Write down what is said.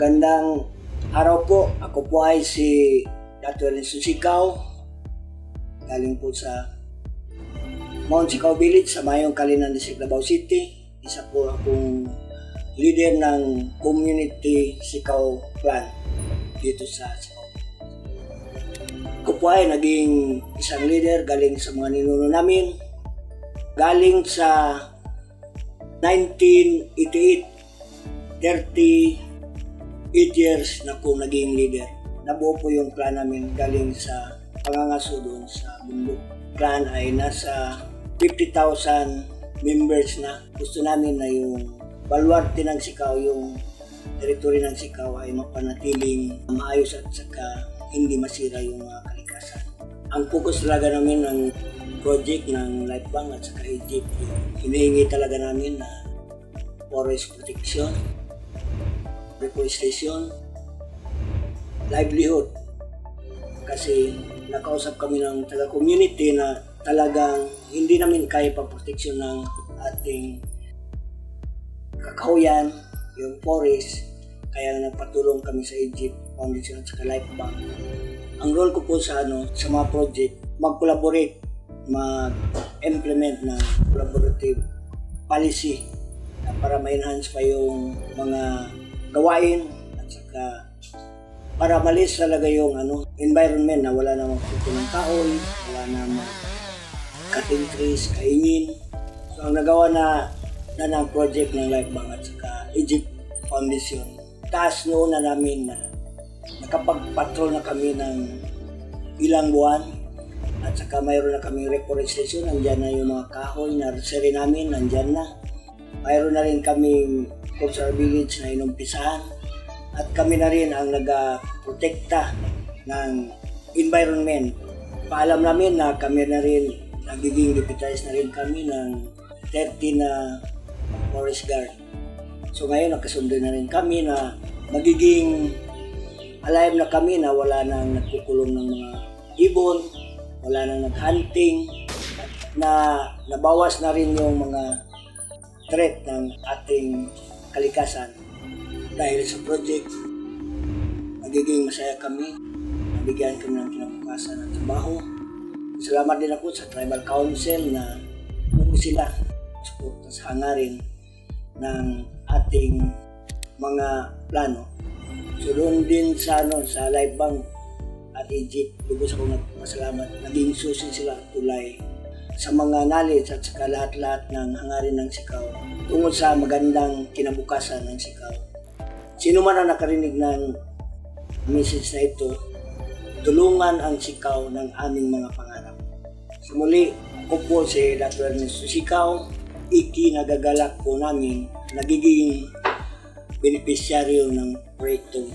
Magandang araw po. Ako po ay si Dr. Ernesto Sikaw. Galing po sa Mount Sikaw Village sa Mayong Kalinan District, Davao City. Isa po akong leader ng Community Sikaw Plan dito sa Sikaw. Ako po ay naging isang leader galing sa mga ninuno namin. Galing sa 1988, 38 years na po naging leader. Nabuo po yung clan namin galing sa pangangaso doon sa bundok. Clan ay nasa 50,000 members na. Gusto namin na yung baluarte ng Sikaw, yung teritoryo ng Sikaw ay mapanatiling maayos at saka hindi masira yung mga kalikasan. Ang focus talaga namin ng project ng Lifebank at saka Egypt, hinihingi talaga namin na forest protection, reforestation, livelihood. Kasi nakausap kami ng taga-community na talagang hindi namin kaya pa-protection ng ating kakahuyan, yung forest. Kaya nagpatulong kami sa Egypt Foundation at saka Lifebank. Ang role ko po sa mga project, mag-collaborate, mag-implement na collaborative policy na para ma-enhance pa yung mga gawain at saka para malis talaga yung environment na wala namang puto ng kahoy, wala namang cutting trees, kaingin. So ang nagawa na ng project ng Lifebank at saka Egypt Foundation. Taas noon na namin na nakapag-patrol na kami ng ilang buwan. At saka mayroon na kami reforestation, nandyan na yung mga kahoy na nursery namin, nandyan na. Mayroon na rin kami cultural village na inumpisahan. At kami na rin ang nag-protekta ng environment. Paalam namin na kami na rin, nagiging deputize na rin kami ng 30 na forest guard. So ngayon nakasundo na rin kami na magiging alive na kami na wala nang nagkukulong ng mga ibon, wala nang nag-hunting, na nabawas na rin yung mga threat ng ating kalikasan. Dahil sa project, magiging masaya kami, nabigyan kami ng kinabukasan at trabaho. Salamat din ako sa Tribal Council na buo sila support sa hangarin ng ating mga plano. So doon din sa Lifebank at Egypt, lubos ako nagpasalamat. Naging susi sila tulay sa mga knowledge at saka lahat-lahat ng hangarin ng Sikaw tungkol sa magandang kinabukasan ng Sikaw. Sino man ang nakarinig ng message na ito, tulungan ang Sikaw ng aming mga pangarap. So muli, ako po si Dr. Ernesto Sikaw, ikinagagalak po namin nagiging beneficiaryo ng proyektong